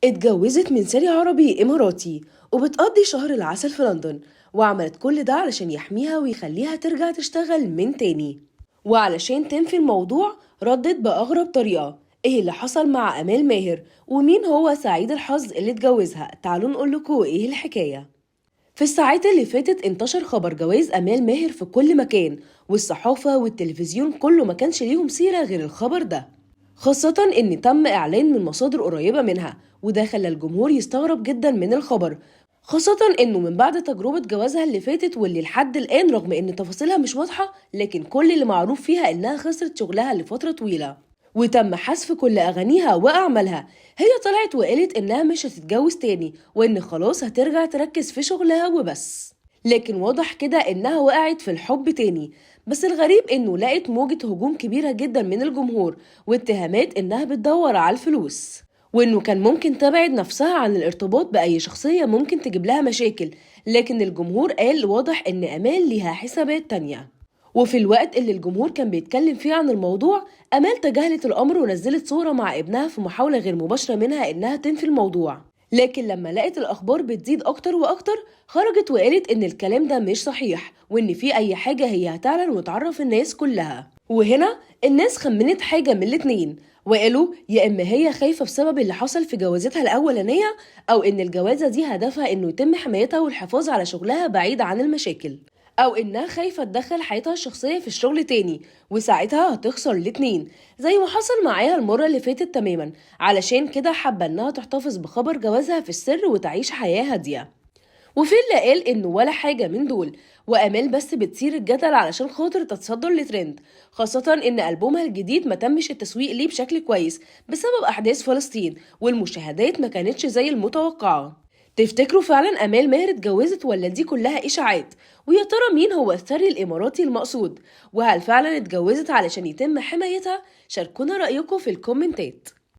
اتجوزت من ساري عربي إماراتي وبتقضي شهر العسل في لندن، وعملت كل ده علشان يحميها ويخليها ترجع تشتغل من تاني. وعلشان تنفي الموضوع ردت بأغرب طريقة. ايه اللي حصل مع أمال ماهر ومين هو سعيد الحظ اللي اتجوزها؟ تعالوا نقول لكم ايه الحكاية. في الساعات اللي فاتت انتشر خبر جواز أمال ماهر في كل مكان، والصحافة والتلفزيون كله ما كانش ليهم سيرة غير الخبر ده، خاصة إن تم إعلان من مصادر قريبة منها، وده خلى الجمهور يستغرب جدا من الخبر، خاصة إنه من بعد تجربة جوازها اللي فاتت واللي لحد الآن رغم إن تفاصيلها مش واضحة، لكن كل اللي معروف فيها إنها خسرت شغلها لفترة طويلة وتم حذف كل أغانيها وأعمالها. هي طلعت وقالت إنها مش هتتجوز تاني وإن خلاص هترجع تركز في شغلها وبس، لكن واضح كده إنها وقعت في الحب تاني. بس الغريب إنه لقت موجة هجوم كبيرة جدا من الجمهور واتهامات إنها بتدور على الفلوس، وإنه كان ممكن تبعد نفسها عن الارتباط بأي شخصية ممكن تجيب لها مشاكل. لكن الجمهور قال واضح إن أمال ليها حسابات تانية. وفي الوقت اللي الجمهور كان بيتكلم فيه عن الموضوع، أمال تجاهلت الأمر ونزلت صورة مع ابنها في محاولة غير مباشرة منها إنها تنفي الموضوع. لكن لما لقت الأخبار بتزيد أكتر وأكتر، خرجت وقالت إن الكلام ده مش صحيح وإن في أي حاجة هي هتعلن وتعرف الناس كلها. وهنا الناس خمنت حاجة من الاتنين، وقالوا يا إما هي خايفة بسبب اللي حصل في جوازتها الأولانية، أو إن الجوازة دي هدفها إنه يتم حمايتها والحفاظ على شغلها بعيد عن المشاكل، أو إنها خايفة تدخل حياتها الشخصية في الشغل تاني وساعتها هتخسر الاتنين زي ما حصل معاها المرة اللي فاتت تماما. علشان كده حابة إنها تحتفظ بخبر جوازها في السر وتعيش حياة هادية. وفي اللي قال إنه ولا حاجة من دول، وأمال بس بتثير الجدل علشان خاطر تتصدر لترند، خاصة إن ألبومها الجديد ما تمش التسويق ليه بشكل كويس بسبب أحداث فلسطين والمشاهدات ما كانتش زي المتوقعة. تفتكروا فعلا أمال ماهر اتجوزت ولا دي كلها إشاعات؟ ويا ترى مين هو الثري الإماراتي المقصود؟ وهل فعلا اتجوزت علشان يتم حمايتها؟ شاركونا رأيكم في الكومنتات.